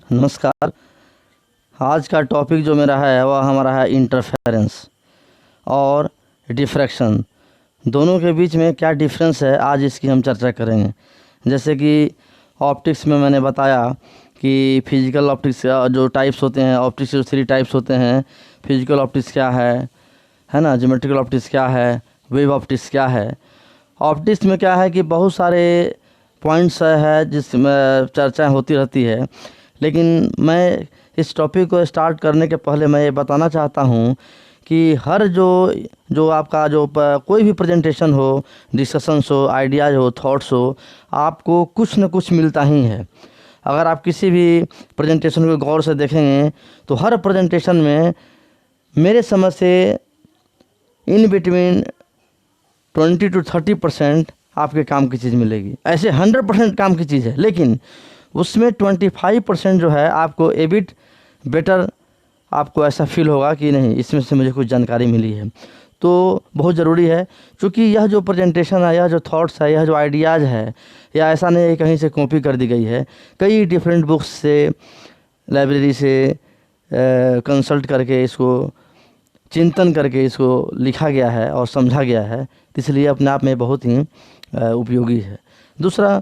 नमस्कार। आज का टॉपिक जो मेरा है वह हमारा है इंटरफेरेंस और डिफ्रैक्शन। दोनों के बीच में क्या डिफरेंस है, आज इसकी हम चर्चा करेंगे। जैसे कि ऑप्टिक्स में मैंने बताया कि फिजिकल ऑप्टिक्स जो टाइप्स होते हैं, ऑप्टिक्स जो 3 टाइप्स होते हैं। फिजिकल ऑप्टिक्स क्या है ना, ज्योमेट्रिकल ऑप्टिक्स क्या है, वेव ऑप्टिक्स क्या है। ऑप्टिक्स में क्या है कि बहुत सारे पॉइंट्स है जिसमें चर्चा होती रहती है, लेकिन मैं इस टॉपिक को स्टार्ट करने के पहले मैं ये बताना चाहता हूँ कि हर जो आपका कोई भी प्रेजेंटेशन हो, डिस्कशंस हो, आइडियाज़ हो, थॉट्स हो, आपको कुछ न कुछ मिलता ही है। अगर आप किसी भी प्रेजेंटेशन को गौर से देखेंगे तो हर प्रेजेंटेशन में मेरे समझ से इन बिटवीन 20 to 30% आपके काम की चीज़ मिलेगी। ऐसे 100% काम की चीज़ है, लेकिन उसमें 25% जो है आपको ए बिट बेटर, आपको ऐसा फील होगा कि नहीं, इसमें से मुझे कुछ जानकारी मिली है। तो बहुत ज़रूरी है, क्योंकि यह जो प्रेजेंटेशन है, यह जो थॉट्स है, यह जो आइडियाज़ है, या ऐसा नहीं है कहीं से कॉपी कर दी गई है। कई डिफरेंट बुक्स से, लाइब्रेरी से कंसल्ट करके, इसको चिंतन करके इसको लिखा गया है और समझा गया है, इसलिए अपने आप में बहुत ही उपयोगी है। दूसरा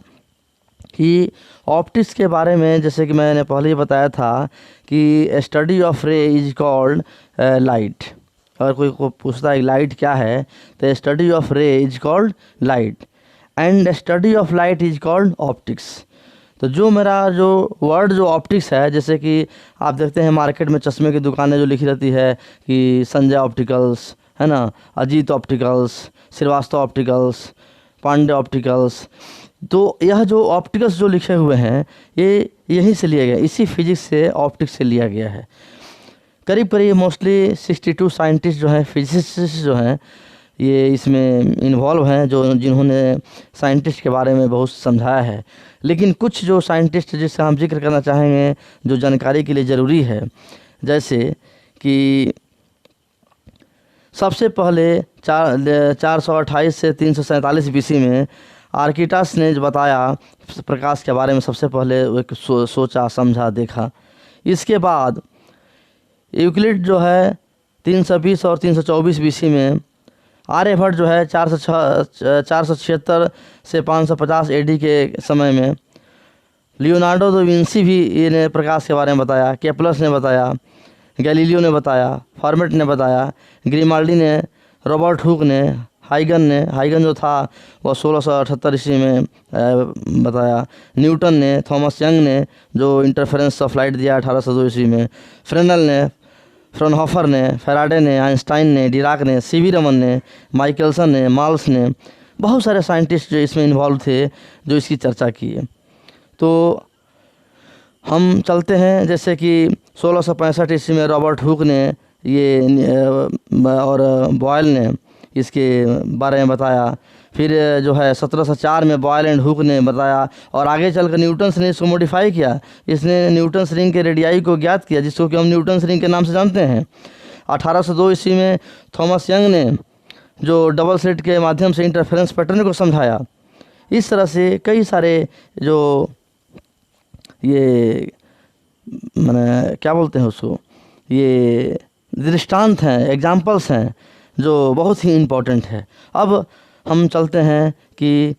कि ऑप्टिक्स के बारे में, जैसे कि मैंने पहले ही बताया था कि स्टडी ऑफ रे इज कॉल्ड लाइट। अगर कोई को पूछता है लाइट क्या है, तो स्टडी ऑफ रे is called light and study of light is called optics. तो जो मेरा जो वर्ड जो ऑप्टिक्स है, जैसे कि आप देखते हैं मार्केट में चश्मे की दुकानें जो लिखी रहती है कि संजय ऑप्टिकल्स, है ना, Ajit opticals, Srivastava opticals, Pandey opticals. तो यह जो ऑप्टिकल्स जो लिखे हुए हैं, ये यहीं से लिया गया, इसी फिजिक्स से, ऑप्टिक्स से लिया गया है। करीब करीब मोस्टली 62 साइंटिस्ट जो हैं, फिजिसिस्ट जो हैं, ये इसमें इन्वॉल्व हैं, जो जिन्होंने साइंटिस्ट के बारे में बहुत समझाया है। लेकिन कुछ जो साइंटिस्ट जिससे हम जिक्र करना चाहेंगे, जो जानकारी के लिए ज़रूरी है, जैसे कि सबसे पहले 428 से 347 BC में आर्किटास ने जो बताया प्रकाश के बारे में, सबसे पहले एक सोचा, समझा, देखा। इसके बाद यूक्लिड जो है 320 और 324 BC में, आर्यभट्ट जो है 476 से 550 AD के समय में, लियोनार्डो दा विंसी भी ने प्रकाश के बारे में बताया, केपलस ने बताया, गैलीलियो ने बताया, फॉर्मेट ने बताया, ग्रिमाल्डी ने, रॉबर्ट हुक ने, हाइगन जो था वह 1678 ईस्वी में बताया, न्यूटन ने, थॉमस यंग ने जो इंटरफेरेंस ऑफ लाइट दिया 1802 ईस्वी में, फ्रेनल ने, फ्रॉनहोफर ने, फैराडे ने, आइंस्टाइन ने, डिराक ने, सीवी रमन ने, माइकलसन ने, माल्स ने, बहुत सारे साइंटिस्ट जो इसमें इन्वॉल्व थे, जो इसकी चर्चा की है। तो हम चलते हैं, जैसे कि 1665 ईस्वी में रॉबर्ट हुक ने ये और बॉयल ने इसके बारे में बताया। फिर जो है 1704 में बॉयल एंड हुक ने बताया, और आगे चलकर न्यूटन्स ने इसको मॉडिफाई किया। इसने न्यूटन्स रिंग के रेडियाई को ज्ञात किया, जिसको कि हम न्यूटन्स रिंग के नाम से जानते हैं। 1802 ईस्वी में थॉमस यंग ने जो डबल स्लिट के माध्यम से इंटरफेरेंस पैटर्न को समझाया। इस तरह से कई सारे जो ये मैंने क्या बोलते हैं उसको, ये दृष्टांत हैं, एग्जाम्पल्स हैं, जो बहुत ही इम्पोर्टेंट है। अब हम चलते हैं कि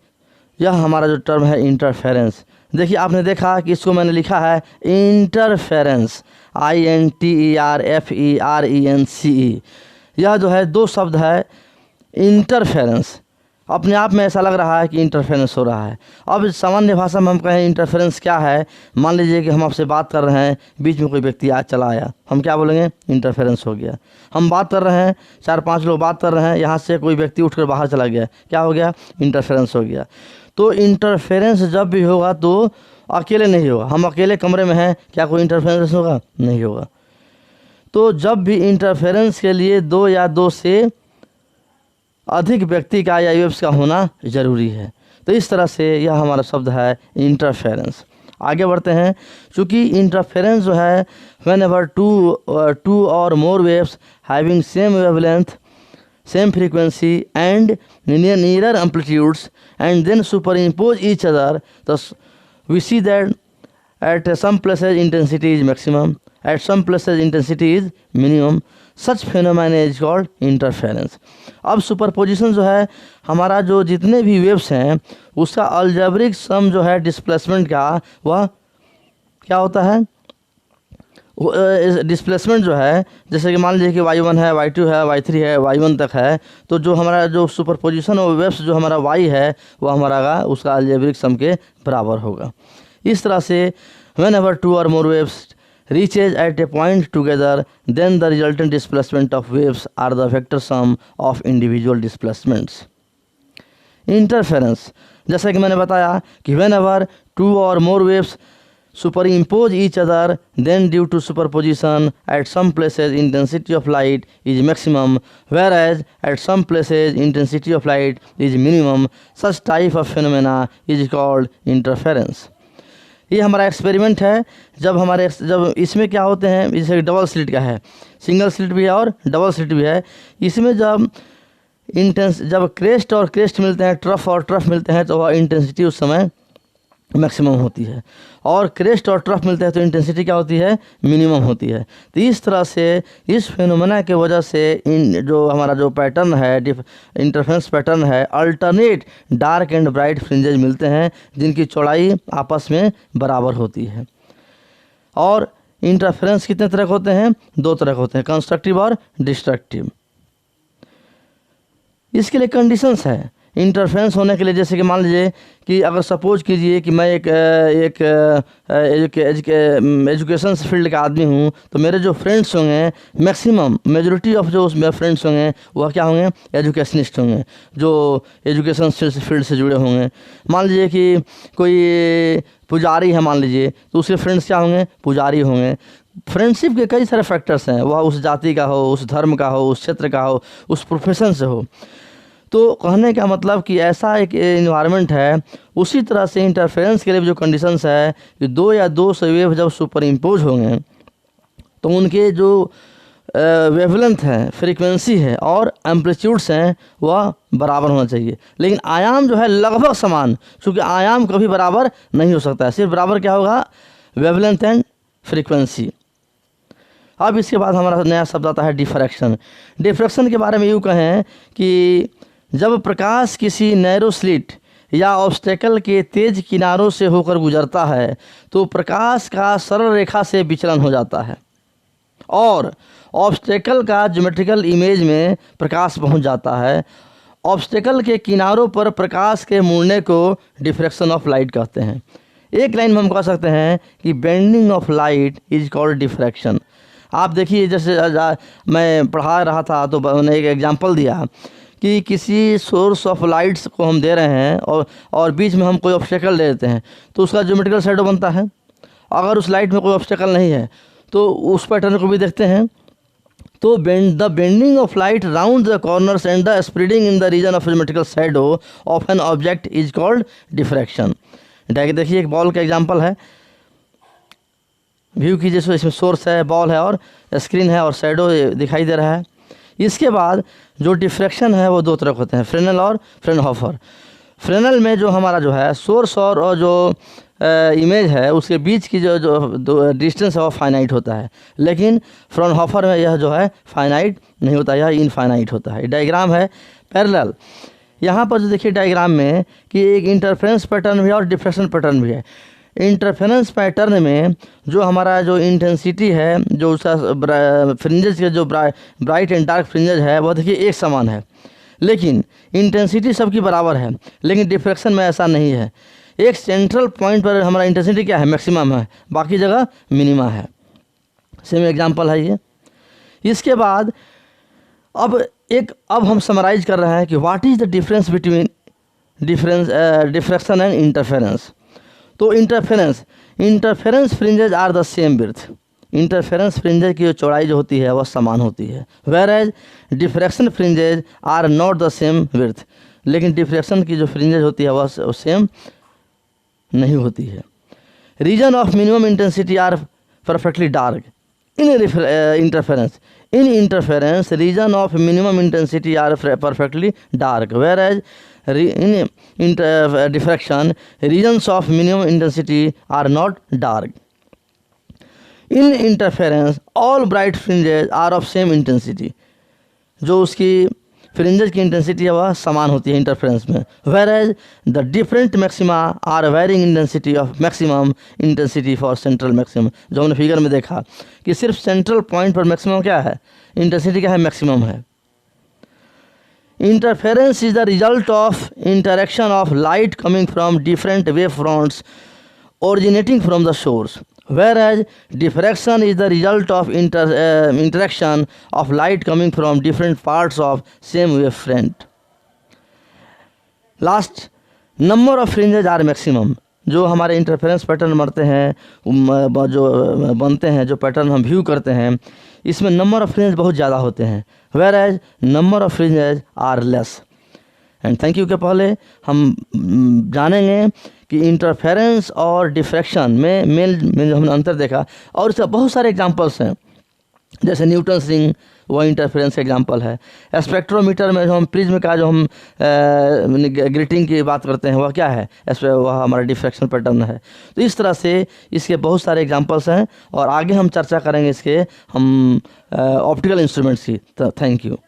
यह हमारा जो टर्म है इंटरफेरेंस। देखिए, आपने देखा कि इसको मैंने लिखा है इंटरफेरेंस, INTERFERENCE। यह जो है 2 शब्द है, इंटरफेरेंस। अपने आप में ऐसा लग रहा है कि इंटरफेरेंस हो रहा है। अब सामान्य भाषा में हम कहें इंटरफेरेंस क्या है, मान लीजिए कि हम आपसे बात कर रहे हैं, बीच में कोई व्यक्ति आज चला आया, हम क्या बोलेंगे? इंटरफेरेंस हो गया। हम बात कर रहे हैं, 4-5 लोग बात कर रहे हैं, यहाँ से कोई व्यक्ति उठकर बाहर चला गया, क्या हो गया? इंटरफेरेंस हो गया। तो इंटरफेरेंस जब भी होगा तो अकेले नहीं होगा। हम अकेले कमरे में हैं, क्या कोई इंटरफेरेंस होगा? नहीं होगा। तो जब भी इंटरफेरेंस के लिए 2 या 2 से अधिक व्यक्ति का या यूएफ्स का होना ज़रूरी है। तो इस तरह से यह हमारा शब्द है इंटरफेरेंस। आगे बढ़ते हैं। चूँकि इंटरफेरेंस जो है, when ever two or more waves having same wavelength, same frequency and nearer amplitudes and then superimpose each other, thus we see that at some places intensity is maximum, at some places intensity is minimum. Such phenomena is called interference. अब superposition जो है हमारा जो जितने भी waves हैं उसका algebraic सम जो है डिस्प्लेसमेंट का वह क्या होता है, डिस्प्लेसमेंट जो है जैसे कि मान लीजिए कि y1 है, y2 है, y3 है, y1 तक है, तो जो हमारा जो सुपरपोजिशन और वेव्स जो हमारा y है वो हमारा उसका अलजेब्रिक सम के बराबर होगा. इस तरह से whenever two or more waves reaches at a point together, then the resultant displacement of waves are the vector sum of individual displacements. Interference, जैसा कि मैंने बताया कि whenever two or more waves superimpose each other, then due to superposition at some places intensity of light is maximum, whereas at some places intensity of light is minimum. Such type of phenomena is called interference. ये हमारा experiment है. जब इसमें क्या होते हैं, जैसे double slit का है, सिंगल स्लिट भी है और डबल स्लिट भी है. इसमें जब क्रेस्ट और क्रेस्ट मिलते हैं, ट्रफ और ट्रफ मिलते हैं, तो वह इंटेंसिटी उस समय मैक्सिमम होती है, और क्रेस्ट और ट्रफ मिलते हैं तो इंटेंसिटी क्या होती है, मिनिमम होती है. तो इस तरह से इस फिनोमेना के वजह से जो हमारा जो पैटर्न है, इंटरफेरेंस पैटर्न है, alternate dark and bright fringes मिलते हैं जिनकी चौड़ाई आपस में बराबर होती है. और इंटरफेरेंस कितने तरह के होते हैं, 2 तरह के होते हैं, कंस्ट्रक्टिव और डिस्ट्रक्टिव. इसके लिए कंडीशंस है इंटरफेरेंस होने के लिए. जैसे कि मान लीजिए कि अगर सपोज कीजिए कि मैं एक एजुकेशन फील्ड का आदमी हूँ, तो मेरे जो फ्रेंड्स होंगे, मैक्सिमम मेजॉरिटी ऑफ जो मेरे फ्रेंड्स होंगे वह क्या होंगे, एजुकेशनिस्ट होंगे, जो एजुकेशन फील्ड से जुड़े होंगे. मान लीजिए कि कोई पुजारी है मान लीजिए, तो उसके फ्रेंड्स क्या होंगे, पुजारी होंगे. फ्रेंडशिप के कई सारे फैक्टर्स हैं, वह उस जाति का हो, उस धर्म का हो, उस क्षेत्र का हो, उस प्रोफेशन से हो. तो कहने का मतलब कि ऐसा एक इन्वायरमेंट है. उसी तरह से इंटरफेरेंस के लिए जो कंडीशंस है कि 2 या 2 से वेव जब सुपर इम्पोज होंगे तो उनके जो वेवलेंथ है, फ्रीक्वेंसी है और एम्पलीट्यूड्स हैं वह बराबर होना चाहिए. लेकिन आयाम जो है लगभग समान, क्योंकि आयाम कभी बराबर नहीं हो सकता है. सिर्फ बराबर क्या होगा, वेवलेंथ एंड फ्रीक्वेंसी. अब इसके बाद हमारा नया शब्द आता है डिफ्रैक्शन. डिफ्रैक्शन के बारे में यूँ कहें कि जब प्रकाश किसी नैरो स्लिट या ऑब्स्टेकल के तेज किनारों से होकर गुजरता है तो प्रकाश का सरल रेखा से विचलन हो जाता है और ऑब्स्टेकल का ज्योमेट्रिकल इमेज में प्रकाश पहुंच जाता है. ऑब्स्टेकल के किनारों पर प्रकाश के मुड़ने को डिफ्रैक्शन ऑफ लाइट कहते हैं. एक लाइन में हम कह सकते हैं कि bending of light is called diffraction. आप देखिए, जैसे मैं पढ़ा रहा था तो मैंने एक एग्जांपल दिया कि किसी सोर्स ऑफ लाइट्स को हम दे रहे हैं और बीच में हम कोई ऑब्स्टेकल दे देते हैं तो उसका ज्योमेट्रिकल शैडो बनता है. अगर उस लाइट में कोई ऑब्स्टेकल नहीं है तो उस पैटर्न को भी देखते हैं. तो the bending of light round the corners and the spreading in the region of geometrical shadow of an object is called diffraction. देखिए, एक बॉल का एग्जाम्पल है. व्यू कीजिए, सो इसमें सोर्स है, बॉल है और स्क्रीन है और शैडो दिखाई दे रहा है. इसके बाद जो डिफ्रैक्शन है वो 2 तरह के होते हैं, फ्रेनल और फ्रेनहोफर. फ्रेनल में जो हमारा जो है सोर्स और जो इमेज है उसके बीच की जो डिस्टेंस है वो फाइनाइट होता है. लेकिन फ्रेनहोफर में यह जो है फाइनाइट नहीं होता, यह इनफाइनाइट होता है. डायग्राम है पैरेलल. यहाँ पर जो देखिए डायग्राम में कि एक इंटरफेरेंस पैटर्न भी है और डिफ्रैक्शन पैटर्न भी है. इंटरफेरेंस पैटर्न में जो हमारा जो इंटेंसिटी है, जो उसका फ्रिंजेस के जो ब्राइट एंड डार्क फ्रिंजेस है वो देखिए एक समान है, लेकिन इंटेंसिटी सबकी बराबर है. लेकिन डिफ्रैक्शन में ऐसा नहीं है. एक सेंट्रल पॉइंट पर हमारा इंटेंसिटी क्या है, मैक्सिमम है, बाकी जगह मिनिमा है. सेम एग्जांपल है ये. इसके बाद अब हम समराइज कर रहे हैं कि what is the difference between diffraction and interference. तो interference fringes are the same width. Interference fringes की जो चौड़ाई जो होती है वह समान होती है, whereas diffraction fringes are not the same width. लेकिन डिफ्रैक्शन की जो फ्रिंजेज होती है वह सेम नहीं होती है. Region of minimum intensity are perfectly dark in interference. In interference region of minimum intensity are perfectly dark, whereas in diffraction, regions of minimum intensity are not dark. In interference, all bright fringes are of same intensity. जो उसकी fringes की intensity है वह समान होती है interference में. Whereas the different maxima are varying intensity of maximum intensity for central maximum. जो हमने फिगर में देखा कि सिर्फ सेंट्रल पॉइंट पर मैक्सिमम क्या है, इंटेंसिटी क्या है, मैक्सिमम है. Interference is the result of interaction of light coming from different wave fronts originating from the source, whereas diffraction is the result of interaction of light coming from different parts of same wavefront. Last, number of fringes are maximum. जो हमारे interference pattern बनते हैं, जो बनते हैं, जो pattern हम view करते हैं, इसमें नंबर ऑफ फ्रिंजेस बहुत ज़्यादा होते हैं, whereas number of fringes are less. And thank you के पहले हम जानेंगे कि इंटरफेरेंस और डिफ्रैक्शन में जो हमने अंतर देखा, और इसका बहुत सारे एग्जांपल्स हैं. जैसे न्यूटन्स रिंग वह इंटरफेरेंस का एग्जांपल है. स्पेक्ट्रोमीटर में जो हम प्रिज्म का जो हम ग्रिटिंग की बात करते हैं वह क्या है, वह हमारा डिफ्रैक्शन पैटर्न है. तो इस तरह से इसके बहुत सारे एग्जांपल्स हैं और आगे हम चर्चा करेंगे इसके हम ऑप्टिकल इंस्ट्रूमेंट्स की. Thank you.